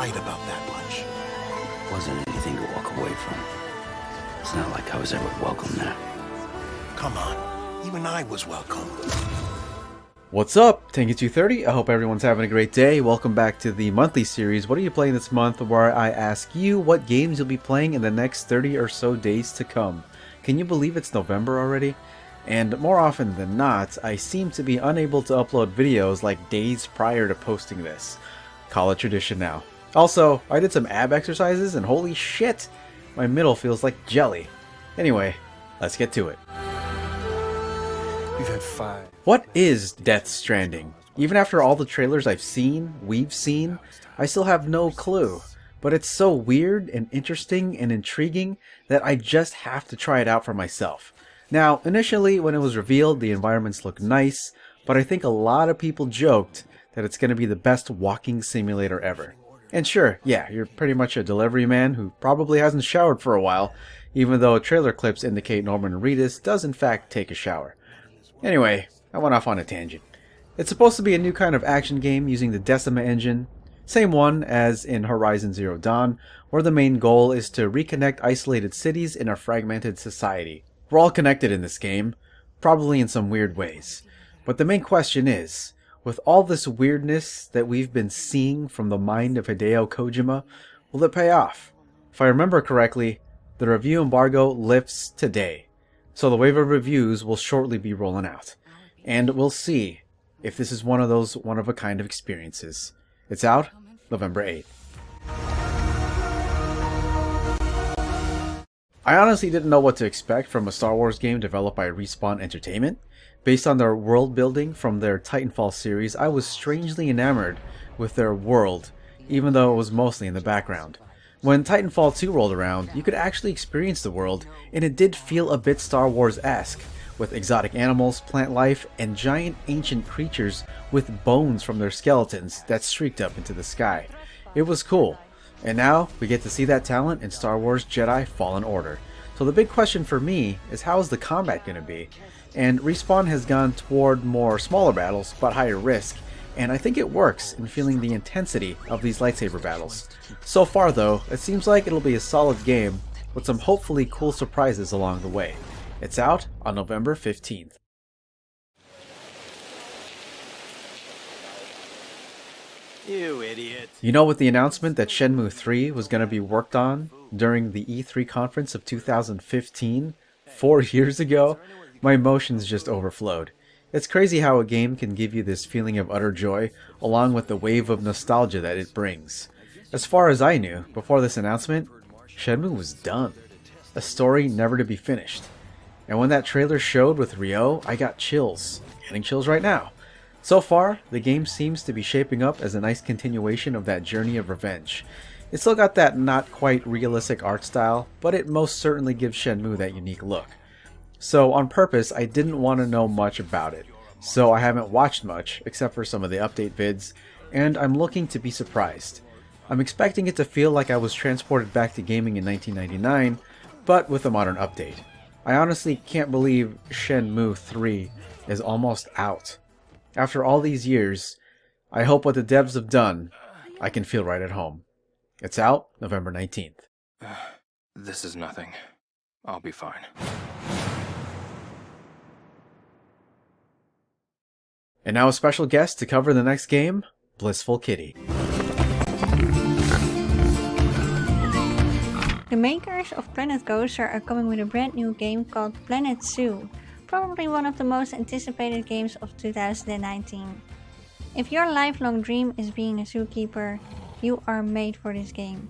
right about that much. Wasn't anything to walk away from. It's not like I was ever welcome there. Come on, even I was welcome. What's up, Tanky230? I hope everyone's having a great day. Welcome back to the monthly series, What Are You Playing This Month, where I ask you what games you'll be playing in the next 30 or so days to come. Can you believe it's November already? And more often than not, I seem to be unable to upload videos like days prior to posting this. Call it tradition now. Also, I did some ab exercises and holy shit, my middle feels like jelly. Anyway, let's get to it. We've had 5. What is Death Stranding? Even after all the trailers we've seen, I still have no clue. But it's so weird and interesting and intriguing that I just have to try it out for myself. Now, initially when it was revealed, the environments looked nice, but I think a lot of people joked that it's going to be the best walking simulator ever. And sure, yeah, you're pretty much a delivery man who probably hasn't showered for a while, even though trailer clips indicate Norman Reedus does in fact take a shower. Anyway, I went off on a tangent. It's supposed to be a new kind of action game using the Decima engine, same one as in Horizon Zero Dawn, where the main goal is to reconnect isolated cities in a fragmented society. We're all connected in this game, probably in some weird ways. But the main question is, with all this weirdness that we've been seeing from the mind of Hideo Kojima, will it pay off? If I remember correctly, the review embargo lifts today. So the wave of reviews will shortly be rolling out. And we'll see if this is one of those one-of-a-kind of experiences. It's out November 8th. I honestly didn't know what to expect from a Star Wars game developed by Respawn Entertainment. Based on their world building from their Titanfall series, I was strangely enamored with their world, even though it was mostly in the background. When Titanfall 2 rolled around, you could actually experience the world, and it did feel a bit Star Wars-esque, with exotic animals, plant life, and giant ancient creatures with bones from their skeletons that streaked up into the sky. It was cool, and now we get to see that talent in Star Wars Jedi Fallen Order. So the big question for me is, how is the combat going to be? And Respawn has gone toward more smaller battles, but higher risk, and I think it works in feeling the intensity of these lightsaber battles. So far though, it seems like it'll be a solid game with some hopefully cool surprises along the way. It's out on November 15th. You idiot. You know, with the announcement that Shenmue 3 was going to be worked on during the E3 conference of 2015, 4 years ago, my emotions just overflowed. It's crazy how a game can give you this feeling of utter joy, along with the wave of nostalgia that it brings. As far as I knew, before this announcement, Shenmue was done. A story never to be finished. And when that trailer showed with Ryo, I got chills. Getting chills right now. So far, the game seems to be shaping up as a nice continuation of that journey of revenge. It's still got that not quite realistic art style, but it most certainly gives Shenmue that unique look. So on purpose, I didn't want to know much about it, so I haven't watched much except for some of the update vids, and I'm looking to be surprised. I'm expecting it to feel like I was transported back to gaming in 1999, but with a modern update. I honestly can't believe Shenmue 3 is almost out. After all these years, I hope what the devs have done, I can feel right at home. It's out November 19th. This is nothing. I'll be fine. And now a special guest to cover the next game, Blissful Kitty. The makers of Planet Coaster are coming with a brand new game called Planet Zoo, probably one of the most anticipated games of 2019. If your lifelong dream is being a zookeeper, you are made for this game.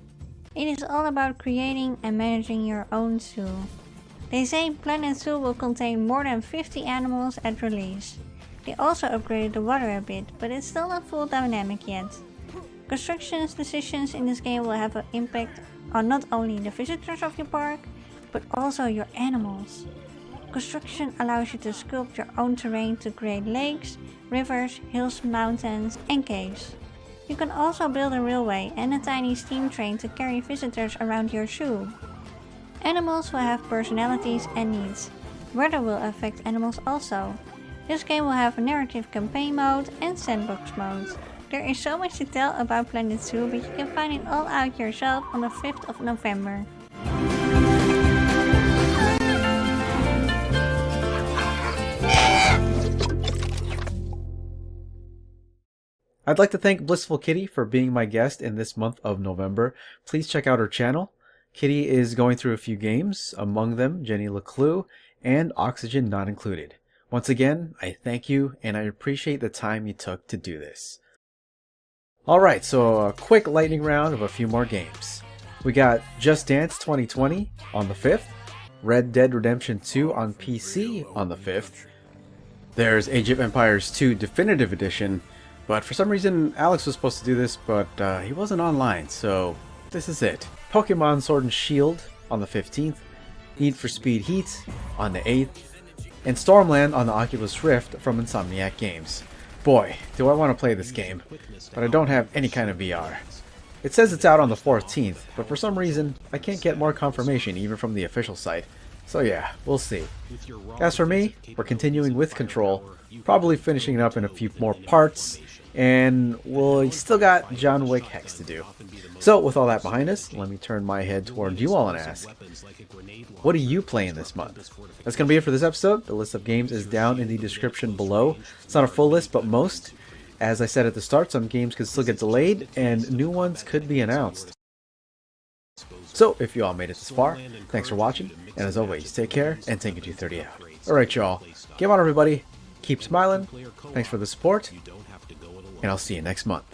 It is all about creating and managing your own zoo. They say Planet Zoo will contain more than 50 animals at release. They also upgraded the water a bit, but it's still not full dynamic yet. Construction decisions in this game will have an impact on not only the visitors of your park, but also your animals. Construction allows you to sculpt your own terrain to create lakes, rivers, hills, mountains, and caves. You can also build a railway and a tiny steam train to carry visitors around your zoo. Animals will have personalities and needs. Weather will affect animals also. This game will have a narrative campaign mode and sandbox mode. There is so much to tell about Planet Zoo, but you can find it all out yourself on the 5th of November. I'd like to thank Blissful Kitty for being my guest in this month of November. Please check out her channel. Kitty is going through a few games, among them Jenny LeClue and Oxygen Not Included. Once again, I thank you and I appreciate the time you took to do this. Alright, so a quick lightning round of a few more games. We got Just Dance 2020 on the 5th, Red Dead Redemption 2 on PC on the 5th. There's Age of Empires 2 Definitive Edition, but for some reason Alex was supposed to do this, but he wasn't online, so this is it. Pokemon Sword and Shield on the 15th, Need for Speed Heat on the 8th, and Stormland on the Oculus Rift from Insomniac Games. Boy, do I want to play this game, but I don't have any kind of VR. It says it's out on the 14th, but for some reason I can't get more confirmation even from the official site. So yeah, we'll see. As for me, we're continuing with Control, probably finishing it up in a few more parts, and we still got John Wick Hex to do. So with all that behind us, let me turn my head toward you all and ask, what are you playing this month? That's going to be it for this episode. The list of games is down in the description below. It's not a full list, but most. As I said at the start, some games could still get delayed, and new ones could be announced. So, if you all made it this far, thanks for watching, and as always, take care, and take it to 30 out. Alright y'all, game on everybody, keep smiling, thanks for the support, and I'll see you next month.